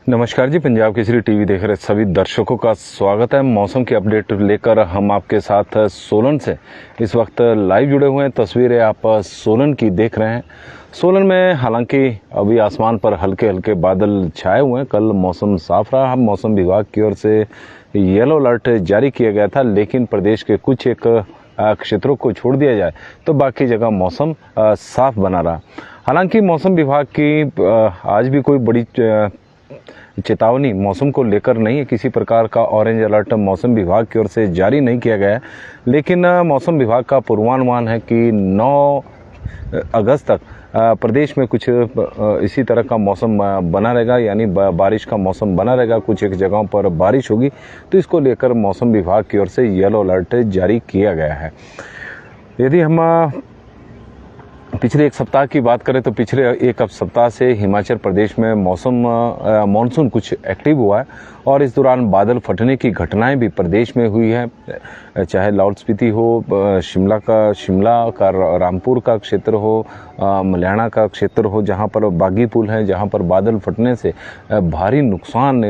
नमस्कार जी, पंजाब केसरी टीवी देख रहे सभी दर्शकों का स्वागत है। मौसम की अपडेट लेकर हम आपके साथ सोलन से इस वक्त लाइव जुड़े हुए हैं। तस्वीरें आप सोलन की देख रहे हैं। सोलन में हालांकि अभी आसमान पर हल्के हल्के बादल छाए हुए हैं। कल मौसम साफ रहा। मौसम विभाग की ओर से येलो अलर्ट जारी किया गया था, लेकिन प्रदेश के कुछ एक क्षेत्रों को छोड़ दिया जाए तो बाकी जगह मौसम साफ बना रहा। हालांकि मौसम विभाग की आज भी कोई बड़ी चेतावनी मौसम को लेकर नहीं है। किसी प्रकार का ऑरेंज अलर्ट मौसम विभाग की ओर से जारी नहीं किया गया है, लेकिन मौसम विभाग का पूर्वानुमान है कि 9 अगस्त तक प्रदेश में कुछ इसी तरह का मौसम बना रहेगा, यानी बारिश का मौसम बना रहेगा। कुछ एक जगहों पर बारिश होगी, तो इसको लेकर मौसम विभाग की ओर से येलो अलर्ट जारी किया गया है। यदि हम पिछले एक सप्ताह की बात करें तो पिछले एक सप्ताह से हिमाचल प्रदेश में मानसून कुछ एक्टिव हुआ है और इस दौरान बादल फटने की घटनाएं भी प्रदेश में हुई है। चाहे लाहौल स्पीति हो, शिमला का रामपुर का क्षेत्र हो, मल्याणा का क्षेत्र हो, जहां पर बागी पुल है, जहां पर बादल फटने से भारी नुकसान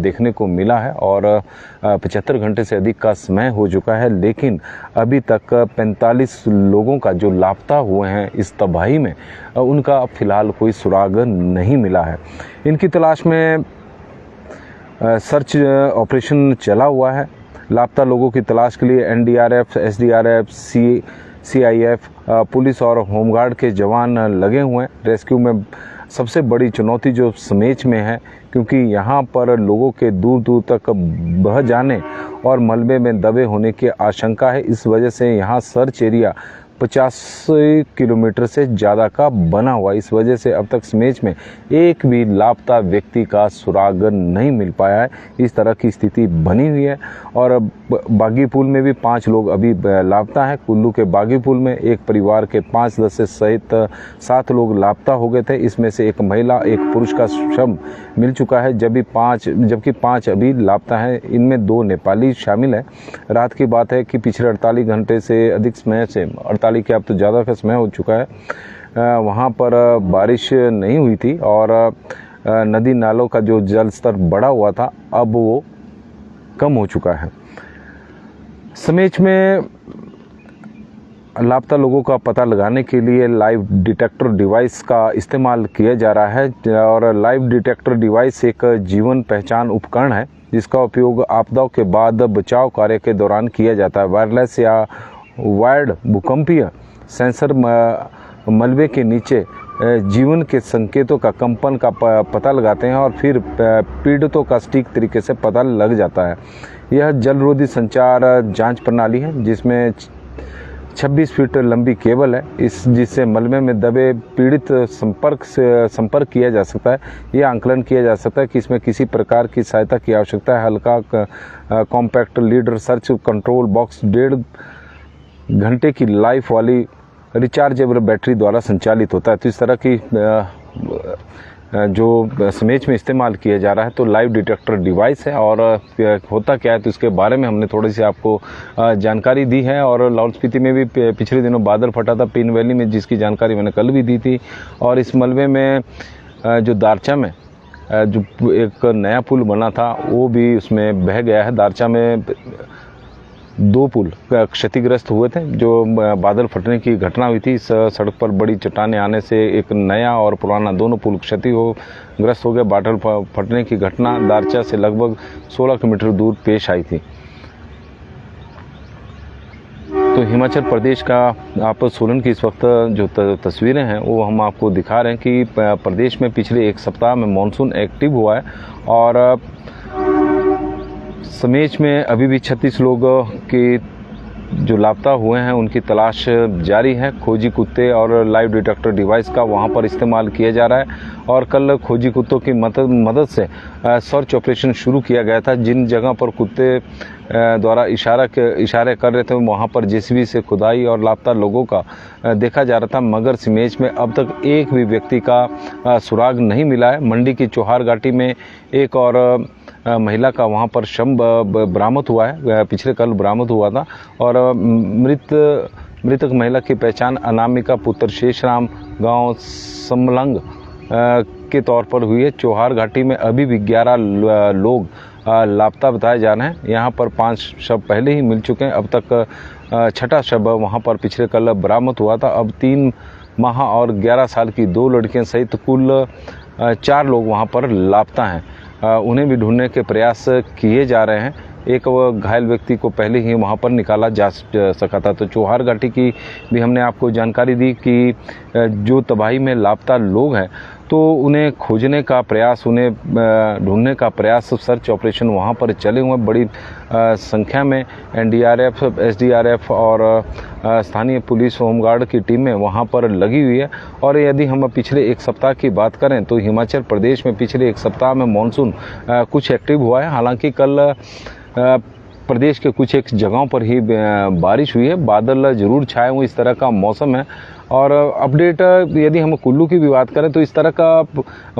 देखने को मिला है और 75 घंटे से अधिक का समय हो चुका है। लेकिन अभी तक 45 लोगों का जो लापता हुए हैं इस तबाही में, उनका फिलहाल कोई सुराग नहीं मिला है। इनकी तलाश में सर्च ऑपरेशन चला हुआ है। लापता लोगों की तलाश के लिए एनडीआरएफ, एसडीआरएफ, सीआईएफ, पुलिस और होमगार्ड के जवान लगे हुए हैं। रेस्क्यू में सबसे बड़ी चुनौती जो समेच में है, क्योंकि यहाँ पर लोगों के दूर दूर तक बह जाने और मलबे में दबे होने की आशंका है। इस वजह से यहाँ सर्च एरिया 50 किलोमीटर से ज़्यादा का बना हुआ। इस वजह से अब तक समेच में एक भी लापता व्यक्ति का सुराग नहीं मिल पाया है। इस तरह की स्थिति बनी हुई है। और बागी पुल में भी 5 लोग अभी लापता हैं। कुल्लू के बागी पुल में एक परिवार के 5 सदस्य सहित 7 लोग लापता हो गए थे। इसमें से एक महिला, एक पुरुष का शव मिल चुका है, जबकि 5 अभी लापता हैं। इनमें 2 नेपाली शामिल हैं। रात की बात है कि पिछले 48 घंटे से अधिक समय से 48 के अब तो ज़्यादा का समय हो चुका है, वहाँ पर बारिश नहीं हुई थी और नदी नालों का जो जल स्तर बढ़ा हुआ था अब वो कम हो चुका है। समेच में लापता लोगों का पता लगाने के लिए लाइव डिटेक्टर डिवाइस का इस्तेमाल किया जा रहा है और लाइव डिटेक्टर डिवाइस एक जीवन पहचान उपकरण है जिसका उपयोग आपदाओं के बाद बचाव कार्य के दौरान किया जाता है। वायरलेस या वायर्ड भूकंपीय सेंसर मलबे के नीचे जीवन के संकेतों का, कंपन का पता लगाते हैं और फिर पीड़ितों का सटीक तरीके से पता लग जाता है। यह जलरोधी संचार जांच प्रणाली है जिसमें 26 फीट लंबी केबल है, जिससे मलबे में दबे पीड़ित संपर्क किया जा सकता है। यह आंकलन किया जा सकता है कि इसमें किसी प्रकार की सहायता की आवश्यकता है। हल्का compact leader search control box 1.5 घंटे की लाइफ वाली रिचार्जेबल बैटरी द्वारा संचालित होता है। तो इस तरह की जो समेच में इस्तेमाल किया जा रहा है तो लाइव डिटेक्टर डिवाइस है। और होता क्या है तो इसके बारे में हमने थोड़ी सी आपको जानकारी दी है। और लाहौल स्पीति में भी पिछले दिनों बादल फटा था पिन वैली में, जिसकी जानकारी मैंने कल भी दी थी। और इस मलबे में जो दारचा में जो एक नया पुल बना था वो भी उसमें बह गया है। दारचा में 2 पुल क्षतिग्रस्त हुए थे जो बादल फटने की घटना हुई थी। इस सड़क पर बड़ी चट्टानें आने से एक नया और पुराना दोनों पुल क्षतिग्रस्त हो गए। बादल फटने की घटना दारचा से लगभग 16 किलोमीटर दूर पेश आई थी। तो हिमाचल प्रदेश का आप सोलन की इस वक्त जो तस्वीरें हैं वो हम आपको दिखा रहे हैं कि प्रदेश में पिछले एक सप्ताह में मानसून एक्टिव हुआ है और समेच में अभी भी 36 लोग के जो लापता हुए हैं उनकी तलाश जारी है। खोजी कुत्ते और लाइव डिटेक्टर डिवाइस का वहां पर इस्तेमाल किया जा रहा है और कल खोजी कुत्तों की मदद से सर्च ऑपरेशन शुरू किया गया था। जिन जगह पर कुत्ते द्वारा इशारे कर रहे थे वहां पर जेसीबी से खुदाई और लापता लोगों का देखा जा रहा था, मगर समेच में अब तक एक भी व्यक्ति का सुराग नहीं मिला है। मंडी की चौहार घाटी में एक और महिला का वहां पर शव बरामद हुआ है, पिछले कल बरामद हुआ था। और मृतक महिला की पहचान अनामिका पुत्र शेषराम गांव समलंग के तौर पर हुई है। चोहार घाटी में अभी भी 11 लोग लापता बताए जा रहे हैं। यहाँ पर 5 शव पहले ही मिल चुके हैं। अब तक छठा शव वहाँ पर पिछले कल बरामद हुआ था। अब 3 माह और 11 साल की 2 लड़कियां सहित कुल 4 लोग वहाँ पर लापता हैं। उन्हें भी ढूंढने के प्रयास किए जा रहे हैं। एक घायल व्यक्ति को पहले ही वहाँ पर निकाला जा सका था। तो चोहार घाटी की भी हमने आपको जानकारी दी कि जो तबाही में लापता लोग हैं तो उन्हें खोजने का प्रयास, उन्हें ढूंढने का प्रयास, सर्च ऑपरेशन वहाँ पर चले हुए बड़ी संख्या में एनडीआरएफ, एसडीआरएफ और स्थानीय पुलिस होमगार्ड की टीमें वहाँ पर लगी हुई है। और यदि हम पिछले 1 सप्ताह की बात करें तो हिमाचल प्रदेश में पिछले 1 सप्ताह में मानसून कुछ एक्टिव हुआ है। हालांकि कल प्रदेश के कुछ एक जगहों पर ही बारिश हुई है, बादल जरूर छाए हुए, इस तरह का मौसम है। और अपडेट यदि हम कुल्लू की भी बात करें तो इस तरह का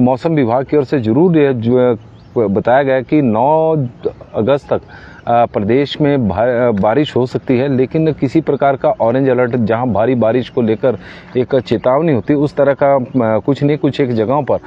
मौसम विभाग की ओर से जरूर बताया गया कि 9 अगस्त तक प्रदेश में बारिश हो सकती है, लेकिन किसी प्रकार का ऑरेंज अलर्ट, जहां भारी बारिश को लेकर एक चेतावनी होती है, उस तरह का कुछ नहीं कुछ एक जगहों पर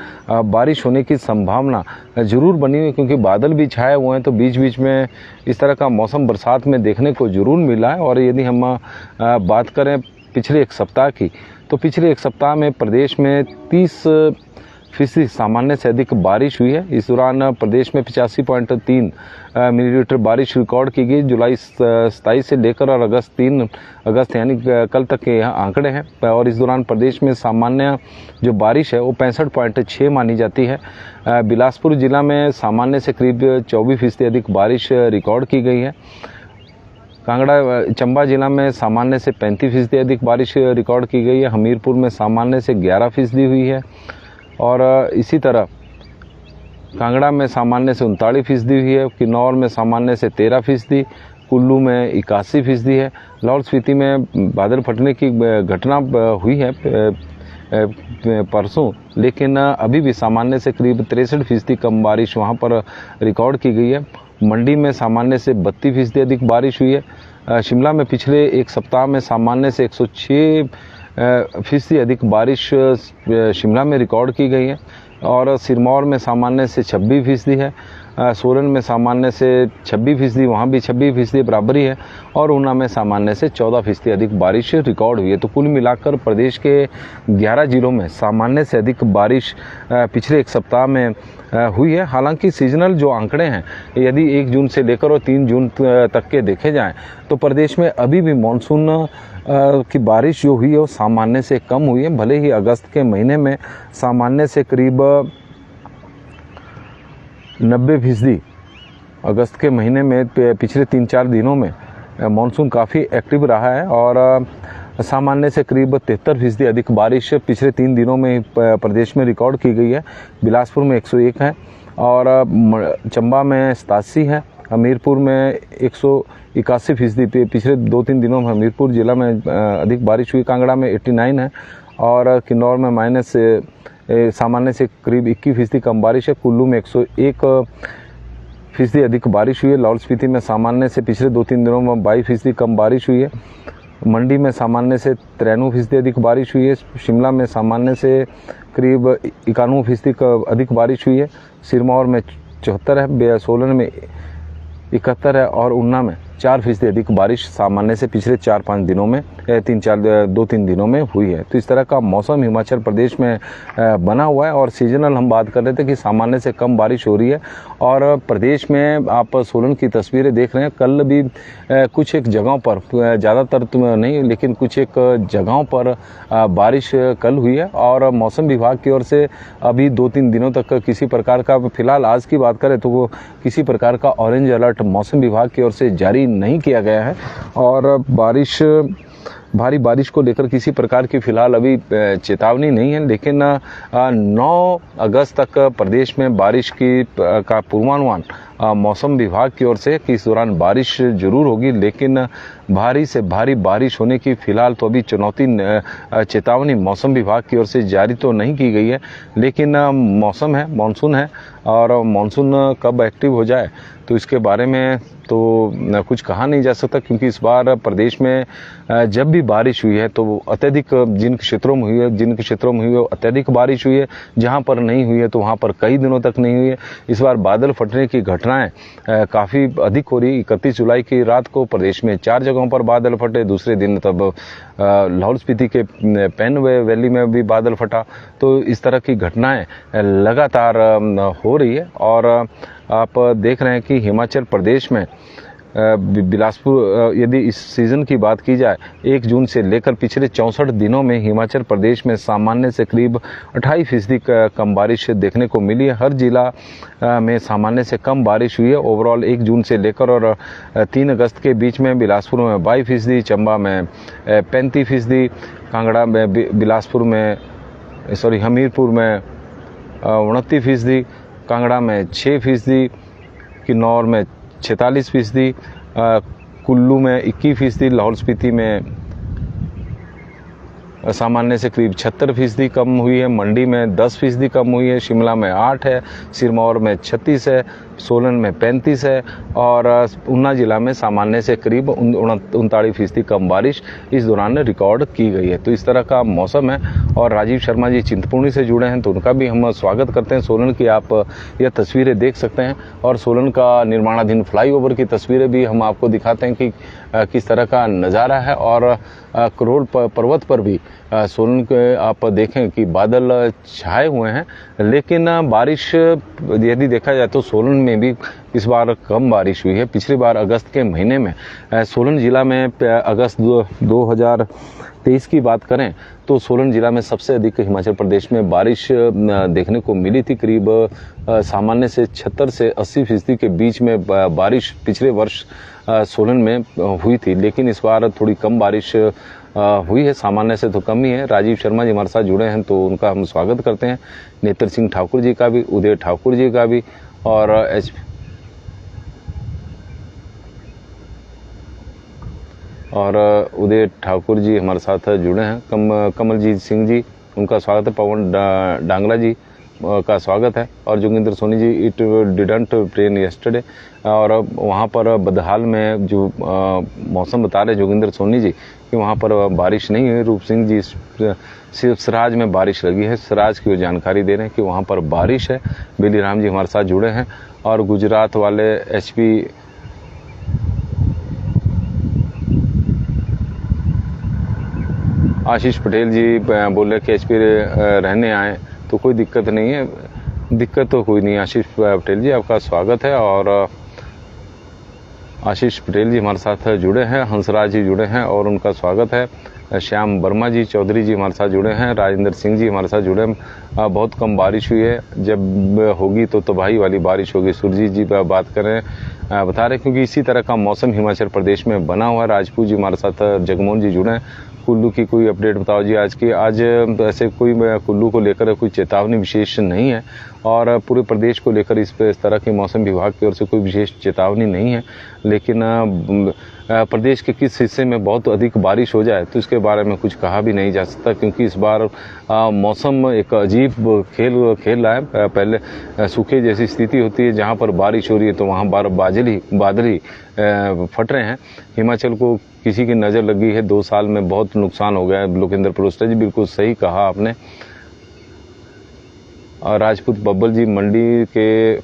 बारिश होने की संभावना जरूर बनी हुई, क्योंकि बादल भी छाए हुए हैं। तो बीच बीच में इस तरह का मौसम बरसात में देखने को जरूर मिला है। और यदि हम बात करें पिछले 1 सप्ताह की, तो पिछले 1 सप्ताह में प्रदेश में 30% सामान्य से अधिक बारिश हुई है। इस दौरान प्रदेश में 85.3 मिलीमीटर बारिश रिकॉर्ड की गई। जुलाई 27 से लेकर और अगस्त 3 अगस्त यानी कल तक के यहाँ आंकड़े हैं। और इस दौरान प्रदेश में सामान्य जो बारिश है वो 65.6 मानी जाती है। बिलासपुर जिला में सामान्य से करीब 24% अधिक बारिश रिकॉर्ड की गई है। कांगड़ा चंबा जिला में सामान्य से 35% अधिक बारिश रिकॉर्ड की गई है। हमीरपुर में सामान्य से 11% हुई है। और इसी तरह कांगड़ा में सामान्य से 39% हुई है। किन्नौर में सामान्य से 13%, कुल्लू में 81% है। लाहौल स्पीति में बादल फटने की घटना हुई है परसों, लेकिन अभी भी सामान्य से करीब 63% कम बारिश वहां पर रिकॉर्ड की गई है। मंडी में सामान्य से 32% अधिक बारिश हुई है। शिमला में पिछले 1 सप्ताह में सामान्य से 106% अधिक बारिश शिमला में रिकॉर्ड की गई है। और सिरमौर में सामान्य से 26% है। सोलन में सामान्य से 26%, वहाँ भी 26% बराबरी है। और ऊना में सामान्य से 14% अधिक बारिश रिकॉर्ड हुई है। तो कुल मिलाकर प्रदेश के 11 जिलों में सामान्य से अधिक बारिश पिछले 1 सप्ताह में हुई है। हालांकि सीजनल जो आंकड़े हैं, यदि 1 जून से लेकर और 3 जून तक के देखे जाएं तो प्रदेश में अभी भी मानसून की बारिश जो हुई है वो सामान्य से कम हुई है। भले ही अगस्त के महीने में सामान्य से करीब 90% अगस्त के महीने में पिछले 3-4 दिनों में मानसून काफ़ी एक्टिव रहा है। और सामान्य से करीब 73% अधिक बारिश पिछले 3 दिनों में प्रदेश में रिकॉर्ड की गई है। बिलासपुर में 101 है और चंबा में 87 है। हमीरपुर में 181% पिछले 2-3 दिनों में हमीरपुर जिला में अधिक बारिश हुई। कांगड़ा में 89 है और किन्नौर में माइनस सामान्य से करीब 21% कम बारिश है। कुल्लू में 101% अधिक बारिश हुई है। लाहौल स्पीति में सामान्य से पिछले 2-3 दिनों में 22% कम बारिश हुई है। मंडी में सामान्य से 93% अधिक बारिश हुई है। शिमला में सामान्य से करीब 91% अधिक बारिश हुई है। सिरमौर में 74 है, सोलन में 71 है और ऊना में 4% अधिक बारिश सामान्य से पिछले 4-5 दिनों में 2-3 दिनों में हुई है। तो इस तरह का मौसम हिमाचल प्रदेश में बना हुआ है। और सीजनल हम बात कर रहे थे कि सामान्य से कम बारिश हो रही है। और प्रदेश में आप सोलन की तस्वीरें देख रहे हैं। कल भी कुछ एक जगहों पर, ज़्यादातर तो नहीं लेकिन कुछ एक जगहों पर बारिश कल हुई है। और मौसम विभाग की ओर से अभी 2-3 दिनों तक किसी प्रकार का, फिलहाल आज की बात करें तो वो किसी प्रकार का ऑरेंज अलर्ट मौसम विभाग की ओर से जारी नहीं किया गया है। और भारी बारिश को लेकर किसी प्रकार की फिलहाल अभी चेतावनी नहीं है। लेकिन 9 अगस्त तक प्रदेश में बारिश का पूर्वानुमान मौसम विभाग की ओर से कि इस दौरान बारिश जरूर होगी, लेकिन भारी से भारी बारिश होने की फिलहाल तो अभी चेतावनी मौसम विभाग की ओर से जारी तो नहीं की गई है। लेकिन मौसम है, मानसून है और मानसून कब एक्टिव हो जाए तो इसके बारे में तो कुछ कहा नहीं जा सकता, क्योंकि इस बार प्रदेश में जब भी बारिश हुई है, तो अत्यधिक जिन क्षेत्रों में हुई है अत्यधिक बारिश हुई है, जहां पर नहीं हुई है तो वहां पर कई दिनों तक नहीं हुई है। इस बार बादल फटने की घटनाएं काफ़ी अधिक हो रही। 31 जुलाई की रात को प्रदेश में 4 जगहों पर बादल फटे, दूसरे दिन तब लाहौल स्पीति के पैन वैली में भी बादल फटा। तो इस तरह की घटनाएं लगातार हो रही है। और आप देख रहे हैं कि हिमाचल प्रदेश में बिलासपुर, यदि इस सीज़न की बात की जाए 1 जून से लेकर पिछले 64 दिनों में हिमाचल प्रदेश में सामान्य से करीब 28% कम बारिश देखने को मिली है। हर जिला में सामान्य से कम बारिश हुई है। ओवरऑल 1 जून से लेकर और 3 अगस्त के बीच में बिलासपुर में 22%, चंबा में 35%, कांगड़ा में बिलासपुर में हमीरपुर में 29%, कांगड़ा में 6%, किन्नौर में 46%, कुल्लू में 21%, लाहौल स्पीति में सामान्य से करीब 76% कम हुई है, मंडी में 10% कम हुई है, शिमला में 8 है, सिरमौर में 36 है, सोलन में 35 है और ऊना जिला में सामान्य से करीब 39% कम बारिश इस दौरान रिकॉर्ड की गई है। तो इस तरह का मौसम है। और राजीव शर्मा जी चिंतपूर्णी से जुड़े हैं, तो उनका भी हम स्वागत करते हैं। सोलन की आप यह तस्वीरें देख सकते हैं और सोलन का निर्माणाधीन फ्लाईओवर की तस्वीरें भी हम आपको दिखाते हैं कि किस तरह का नज़ारा है। और करोड़ पर्वत पर भी सोलन के आप देखें कि बादल छाए हुए हैं, लेकिन बारिश यदि देखा जाए तो सोलन में भी इस बार कम बारिश हुई है। पिछली बार अगस्त के महीने में सोलन जिला में अगस्त 2023 की बात करें तो सोलन जिला में सबसे अधिक हिमाचल प्रदेश में बारिश देखने को मिली थी। करीब सामान्य से 76 से 80% के बीच में बारिश पिछले वर्ष सोलन में हुई थी, लेकिन इस बार थोड़ी कम बारिश हुई है, सामान्य से तो कम ही है। राजीव शर्मा जी हमारे साथ जुड़े हैं, तो उनका हम स्वागत करते हैं। नेत्र सिंह ठाकुर जी का भी, उदय ठाकुर जी का भी और उदय ठाकुर जी हमारे साथ जुड़े हैं। कमलजीत सिंह जी, उनका स्वागत है। पवन डांगला जी का स्वागत है। और Joginder Soni ji, it didn't rain yesterday, और वहाँ पर बदहाल में जो मौसम बता रहे जोगिंदर सोनी जी कि वहाँ पर बारिश नहीं हुई। रूप सिंह जी, सिर्फ सराज में बारिश लगी है, सराज की वो जानकारी दे रहे हैं कि वहाँ पर बारिश है। बेली राम जी हमारे साथ जुड़े हैं। और गुजरात वाले HP आशीष पटेल जी बोले कि HP रहने आए तो कोई दिक्कत नहीं है। दिक्कत तो कोई नहीं। आशीष पटेल जी आपका स्वागत है। और आशीष पटेल जी हमारे साथ जुड़े हैं। हंसराज जी जुड़े हैं और उनका स्वागत है। श्याम वर्मा जी, चौधरी जी हमारे साथ जुड़े हैं। राजेंद्र सिंह जी हमारे साथ जुड़े हैं। बहुत कम बारिश हुई है, जब होगी तो तबाही वाली बारिश होगी। सुरजीत जी बात करें, बता रहे क्योंकि इसी तरह का मौसम हिमाचल प्रदेश में बना हुआ है। राजपूत जी हमारे साथ, जगमोहन जी जुड़े हैं। कुल्लू की कोई अपडेट बताओ जी आज की। आज ऐसे कोई कुल्लू को लेकर कोई चेतावनी विशेष नहीं है और पूरे प्रदेश को लेकर इस तरह के मौसम विभाग की ओर से कोई विशेष चेतावनी नहीं है। लेकिन प्रदेश के किस हिस्से में बहुत अधिक बारिश हो जाए तो इसके बारे में कुछ कहा भी नहीं जा सकता, क्योंकि इस बार मौसम एक अजीब खेल रहा है। पहले सूखे जैसी स्थिति होती है, जहाँ पर बारिश हो रही है तो वहाँ बादल फट रहे हैं। हिमाचल को किसी की नज़र लगी है, 2 साल में बहुत नुकसान हो गया है। लोकेंद्र परोस्टा जी, बिल्कुल सही कहा आपने। और राजपूत बब्बल जी, मंडी के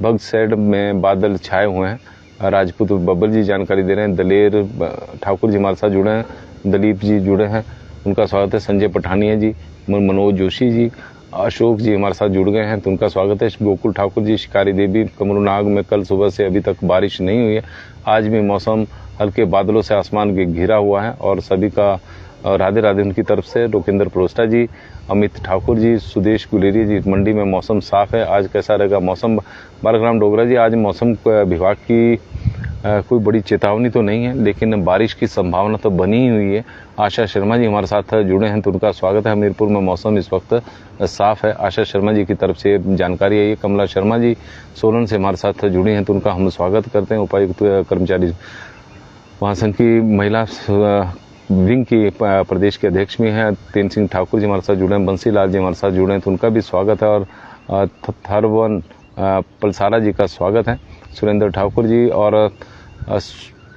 भग साइड में बादल छाए हुए हैं। राजपूत बब्बल जी जानकारी दे रहे हैं। दलेर ठाकुर जी हमारे साथ जुड़े हैं। दलीप जी जुड़े हैं, उनका स्वागत है। संजय पठानिया जी, मनोज जोशी जी, अशोक जी हमारे साथ जुड़ गए हैं, तो उनका स्वागत है। गोकुल ठाकुर जी, शिकारी देवी, कमरूनाग में कल सुबह से अभी तक बारिश नहीं हुई है। आज भी मौसम हल्के बादलों से आसमान घिरा हुआ है और सभी का राधे राधे उनकी तरफ से। लोकेंद्र परोस्टा जी, अमित ठाकुर जी, सुदेश गुलेरिया जी, मंडी में मौसम साफ है। आज कैसा रहेगा मौसम? बालराम डोगरा जी, आज मौसम विभाग की कोई बड़ी चेतावनी तो नहीं है, लेकिन बारिश की संभावना तो बनी ही हुई है। आशा शर्मा जी हमारे साथ जुड़े हैं, तो उनका स्वागत है। हमीरपुर में मौसम इस वक्त साफ है, आशा शर्मा जी की तरफ से जानकारी है ये। कमला शर्मा जी सोलन से हमारे साथ जुड़ी हैं, तो उनका हम स्वागत करते हैं। उपायुक्त कर्मचारी महासंघ की महिला विंग की प्रदेश के अध्यक्ष भी हैं, तेन सिंह ठाकुर जी हमारे साथ जुड़े हैं। बंसी लाल जी हमारे साथ जुड़े हैं, तो उनका भी स्वागत है। और थरवन पलसारा जी का स्वागत है। सुरेंद्र ठाकुर जी और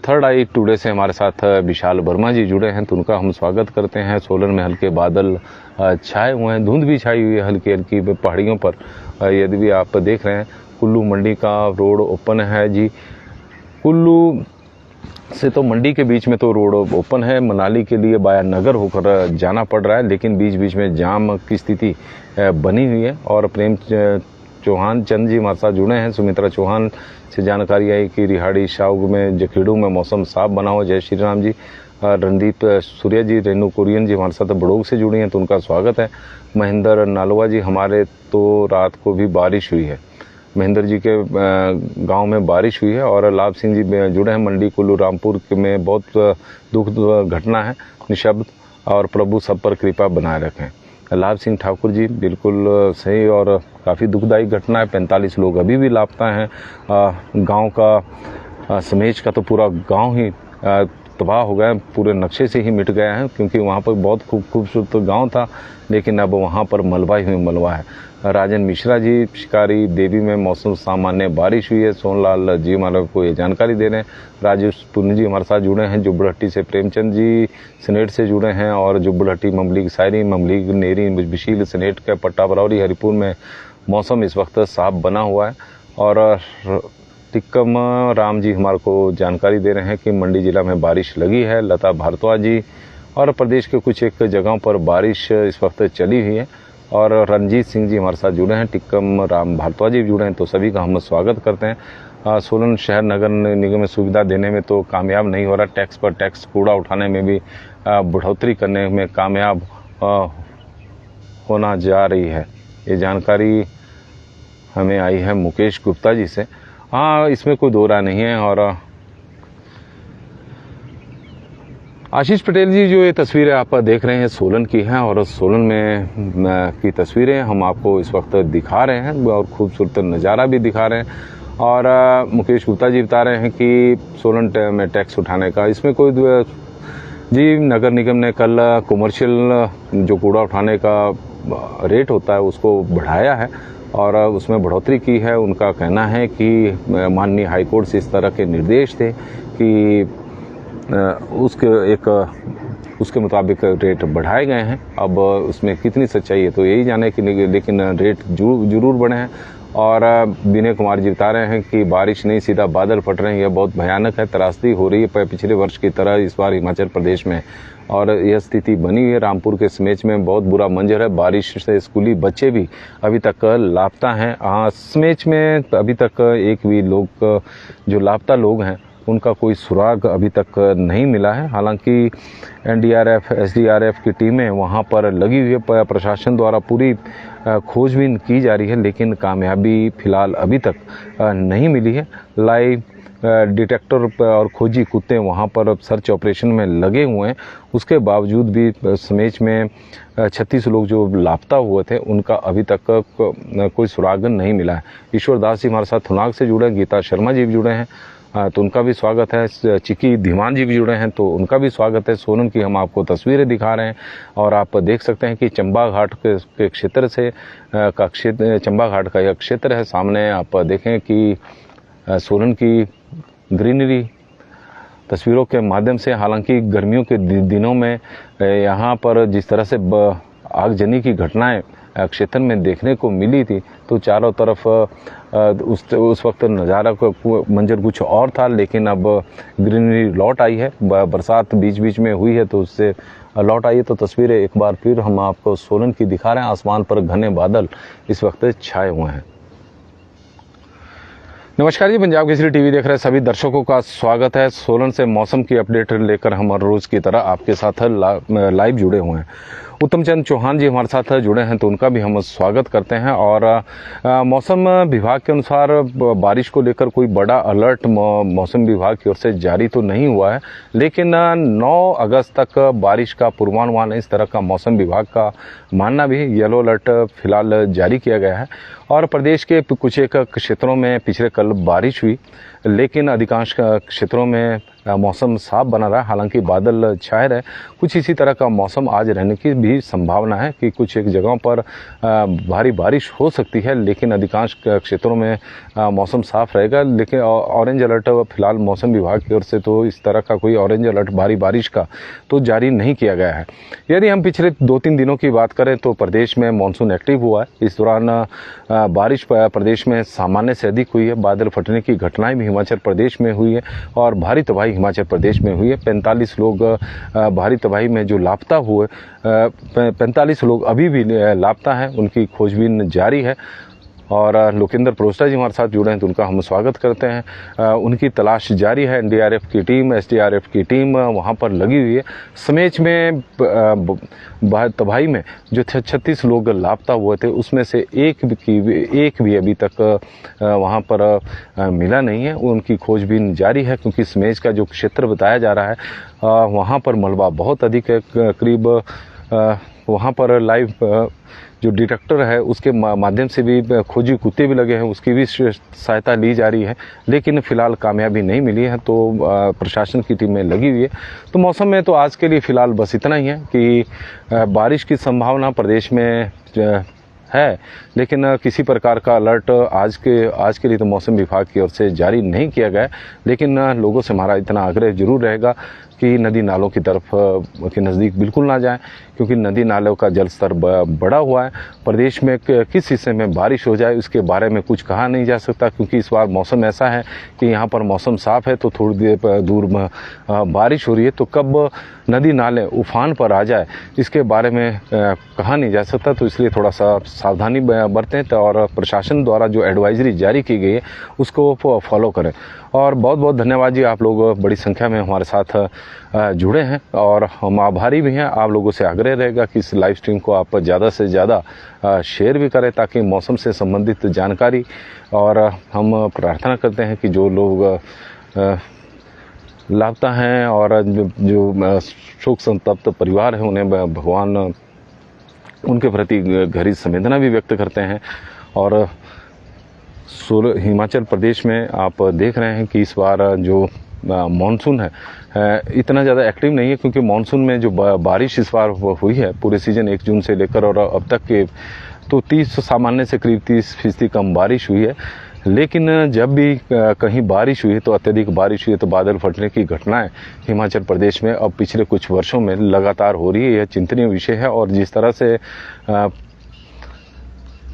थर्ड आई टुडे से हमारे साथ विशाल वर्मा जी जुड़े हैं, तो उनका हम स्वागत करते हैं। सोलन में हल्के बादल छाए हुए हैं, धुंध भी छाई हुई है हल्की हल्की पहाड़ियों पर। यदि भी आप देख रहे हैं, कुल्लू मंडी का रोड ओपन है जी। कुल्लू से तो मंडी के बीच में तो रोड ओपन है, मनाली के लिए बाया नगर होकर जाना पड़ रहा है, लेकिन बीच बीच में जाम की स्थिति बनी हुई है। और प्रेम चौहान चंद जी हमारे साथ जुड़े हैं। सुमित्रा चौहान से जानकारी आई कि रिहाड़ी शाहू में जखेड़ू में मौसम साफ बना हुआ। जय श्री राम जी। रणदीप सूर्या जी, रेनू कुरियन जी हमारे साथ बड़ोग से जुड़ी हैं, तो उनका स्वागत है। महेंद्र नालवा जी, हमारे तो रात को भी बारिश हुई है। महेंद्र जी के गांव में बारिश हुई है। और लाभ सिंह जी जुड़े हैं, मंडी कुल्लू रामपुर में बहुत दुख घटना है, निशब्द और प्रभु सब पर कृपा बनाए रखें। लाभ सिंह ठाकुर जी, बिल्कुल सही और काफ़ी दुखदायी घटना है। 45 लोग अभी भी लापता हैं। गांव का समेज का तो पूरा गांव ही तबाह हो गया, पूरे नक्शे से ही मिट गया है, क्योंकि वहाँ पर बहुत खूबसूरत गांव था, लेकिन अब वहाँ पर मलबा ही मलबा है। राजन मिश्रा जी, शिकारी देवी में मौसम सामान्य बारिश हुई है। सोनलाल जी हमारे को ये जानकारी दे रहे हैं। राजेश पुण्य जी हमारे साथ जुड़े हैं। जुब्बड़हट्टी से प्रेमचंद जी सनेट से जुड़े हैं। और जुब्बड़हट्टी ममलीग सायरी, ममलीग नेरी, बिशील सनेट के पट्टा बरौरी हरिपुर में मौसम इस वक्त साफ बना हुआ है। और टिक्कम राम जी हमारे को जानकारी दे रहे हैं कि मंडी जिला में बारिश लगी है। लता भारद्वाज जी, और प्रदेश के कुछ एक जगहों पर बारिश इस वक्त चली हुई है। और रंजीत सिंह जी हमारे साथ जुड़े हैं, टिक्कम राम भारद्वाज जी जुड़े हैं, तो सभी का हम स्वागत करते हैं। सोलन शहर नगर निगम में सुविधा देने में तो कामयाब नहीं हो रहा, टैक्स पर टैक्स कूड़ा उठाने में भी बढ़ोतरी करने में कामयाब होना जा रही है। ये जानकारी हमें आई है मुकेश गुप्ता जी से। हाँ, इसमें कोई दो राय नहीं है। और आशीष पटेल जी, जो ये तस्वीरें आप देख रहे हैं सोलन की हैं, और सोलन में की तस्वीरें हम आपको इस वक्त दिखा रहे हैं और खूबसूरत नज़ारा भी दिखा रहे हैं। और मुकेश गुप्ता जी बता रहे हैं कि सोलन में टैक्स उठाने का इसमें कोई जी, नगर निगम ने कल कमर्शियल जो कूड़ा उठाने का रेट होता है उसको बढ़ाया है और उसमें बढ़ोतरी की है। उनका कहना है कि माननीय हाईकोर्ट से इस तरह के निर्देश थे कि उसके मुताबिक रेट बढ़ाए गए हैं। अब उसमें कितनी सच्चाई है तो यही जाने कि, लेकिन रेट जरूर बढ़े हैं। और विनय कुमार जी बता रहे हैं कि बारिश नहीं, सीधा बादल फट रहे हैं, यह बहुत भयानक है। त्रासदी हो रही है पिछले वर्ष की तरह इस बार हिमाचल प्रदेश में, और यह स्थिति बनी हुई है। रामपुर के समेच में बहुत बुरा मंजर है। बारिश से स्कूली बच्चे भी अभी तक लापता हैं। समेच में अभी तक एक भी लोग, जो लापता लोग हैं, उनका कोई सुराग अभी तक नहीं मिला है। हालांकि एनडीआरएफ, एसडीआरएफ की टीमें वहां पर लगी हुई है, प्रशासन द्वारा पूरी खोजबीन की जा रही है, लेकिन कामयाबी फिलहाल अभी तक नहीं मिली है। लाइव डिटेक्टर और खोजी कुत्ते वहां पर सर्च ऑपरेशन में लगे हुए हैं। उसके बावजूद भी समेच में 36 लोग जो लापता हुए थे, उनका अभी तक कोई सुराग नहीं मिला है। ईश्वर दास जी हमारे साथ थुनाग से जुड़े हैं। गीता शर्मा जी भी जुड़े हैं, तो उनका भी स्वागत है। चिकी धीमान जी भी जुड़े हैं, तो उनका भी स्वागत है। सोलन की हम आपको तस्वीरें दिखा रहे हैं और आप देख सकते हैं कि चंबा घाट के क्षेत्र से चंबा घाट का यह क्षेत्र है। सामने आप देखें कि सोलन की ग्रीनरी तस्वीरों के माध्यम से, हालांकि गर्मियों के दिनों में यहाँ पर जिस तरह से आगजनी की घटनाएं क्षेत्र में देखने को मिली थी, तो चारों तरफ उस वक्त नज़ारा को मंजर कुछ और था, लेकिन अब ग्रीनरी लौट आई है। बरसात बीच बीच में हुई है तो उससे लौट आई है। तो तस्वीरें एक बार फिर हम आपको सोलन की दिखा रहे हैं। आसमान पर घने बादल इस वक्त छाए हुए हैं। नमस्कार जी, पंजाब केसरी टीवी देख रहे सभी दर्शकों का स्वागत है। सोलन से मौसम की अपडेट लेकर हम हर रोज की तरह आपके साथ लाइव जुड़े हुए हैं। उत्तम चंद चौहान जी हमारे साथ जुड़े हैं, तो उनका भी हम स्वागत करते हैं। और मौसम विभाग के अनुसार बारिश को लेकर कोई बड़ा अलर्ट मौसम विभाग की ओर से जारी तो नहीं हुआ है, लेकिन 9 अगस्त तक बारिश का पूर्वानुमान इस तरह का मौसम विभाग का मानना भी येलो अलर्ट फिलहाल जारी किया गया है। और प्रदेश के कुछ एक क्षेत्रों में पिछले कल बारिश हुई, लेकिन अधिकांश क्षेत्रों में मौसम साफ बना रहा। हालांकि बादल छाए रहे। कुछ इसी तरह का मौसम आज रहने की भी भी संभावना है कि कुछ एक जगहों पर भारी बारिश हो सकती है, लेकिन अधिकांश क्षेत्रों में मौसम साफ रहेगा। लेकिन ऑरेंज अलर्ट फिलहाल मौसम विभाग की ओर से तो इस तरह का कोई ऑरेंज अलर्ट भारी बारिश का तो जारी नहीं किया गया है। यदि हम पिछले 2-3 दिनों की बात करें तो प्रदेश में मानसून एक्टिव हुआ है। इस दौरान बारिश प्रदेश में सामान्य से अधिक हुई है। बादल फटने की घटनाएं भी हिमाचल प्रदेश में हुई है और भारी तबाही हिमाचल प्रदेश में हुई है। 45 लोग भारी तबाही में जो लापता हुए, 45 लोग अभी भी लापता हैं, उनकी खोजबीन जारी है। और लोकेंद्र प्रोस्टा जी हमारे साथ जुड़े हैं तो उनका हम स्वागत करते हैं। उनकी तलाश जारी है। एनडीआरएफ की टीम, एसडीआरएफ की टीम वहां पर लगी हुई है। समेच में तबाही में जो 36 लोग लापता हुए थे उसमें से एक भी अभी तक वहां पर मिला नहीं है। उनकी खोजबीन जारी है क्योंकि समेच का जो क्षेत्र बताया जा रहा है वहां पर मलबा बहुत अधिक है। करीब वहाँ पर लाइव जो डिटेक्टर है उसके माध्यम से भी खोजी कुत्ते भी लगे हैं, उसकी भी सहायता ली जा रही है, लेकिन फिलहाल कामयाबी नहीं मिली है। तो प्रशासन की टीमें लगी हुई है। तो मौसम में तो आज के लिए फिलहाल बस इतना ही है कि बारिश की संभावना प्रदेश में है, लेकिन किसी प्रकार का अलर्ट आज के लिए तो मौसम विभाग की ओर से जारी नहीं किया गया है। लेकिन लोगों से हमारा इतना आग्रह जरूर रहेगा कि नदी नालों की तरफ के नज़दीक बिल्कुल ना जाएं, क्योंकि नदी नालों का जल स्तर बढ़ा हुआ है। प्रदेश में किस हिस्से में बारिश हो जाए उसके बारे में कुछ कहा नहीं जा सकता, क्योंकि इस बार मौसम ऐसा है कि यहाँ पर मौसम साफ है तो थोड़ी देर दूर में बारिश हो रही है। तो कब नदी नाले उफान पर आ जाए इसके बारे में कहा नहीं जा सकता। तो इसलिए थोड़ा सा सावधानी बरतें और प्रशासन द्वारा जो एडवाइजरी जारी की गई है उसको फॉलो करें। और बहुत बहुत धन्यवाद जी, आप लोग बड़ी संख्या में हमारे साथ जुड़े हैं और हम आभारी भी हैं। आप लोगों से आग्रह रहेगा कि इस लाइव स्ट्रीम को आप ज़्यादा से ज़्यादा शेयर भी करें ताकि मौसम से संबंधित जानकारी, और हम प्रार्थना करते हैं कि जो लोग लापता हैं और जो शोक संतप्त परिवार है उन्हें भगवान उनके प्रति गहरी संवेदना भी व्यक्त करते हैं। और हिमाचल प्रदेश में आप देख रहे हैं कि इस बार जो मानसून है इतना ज़्यादा एक्टिव नहीं है, क्योंकि मानसून में जो बारिश इस बार हुई है पूरे सीजन 1 जून से लेकर और अब तक के, तो 30 सामान्य से करीब 30% कम बारिश हुई है। लेकिन जब भी कहीं बारिश हुई है तो अत्यधिक बारिश हुई है तो बादल फटने की घटनाएं हिमाचल प्रदेश में अब पिछले कुछ वर्षों में लगातार हो रही है। यह चिंतनीय विषय है और जिस तरह से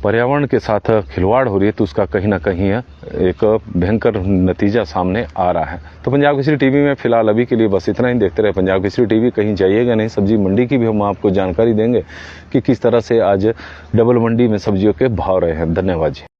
पर्यावरण के साथ खिलवाड़ हो रही है तो उसका कहीं ना कहीं एक भयंकर नतीजा सामने आ रहा है। तो पंजाब केसरी टीवी में फिलहाल अभी के लिए बस इतना ही। देखते रहे पंजाब केसरी टीवी, कहीं जाइएगा नहीं। सब्जी मंडी की भी हम आपको जानकारी देंगे कि किस तरह से आज डबल मंडी में सब्जियों के भाव रहे हैं। धन्यवाद जी।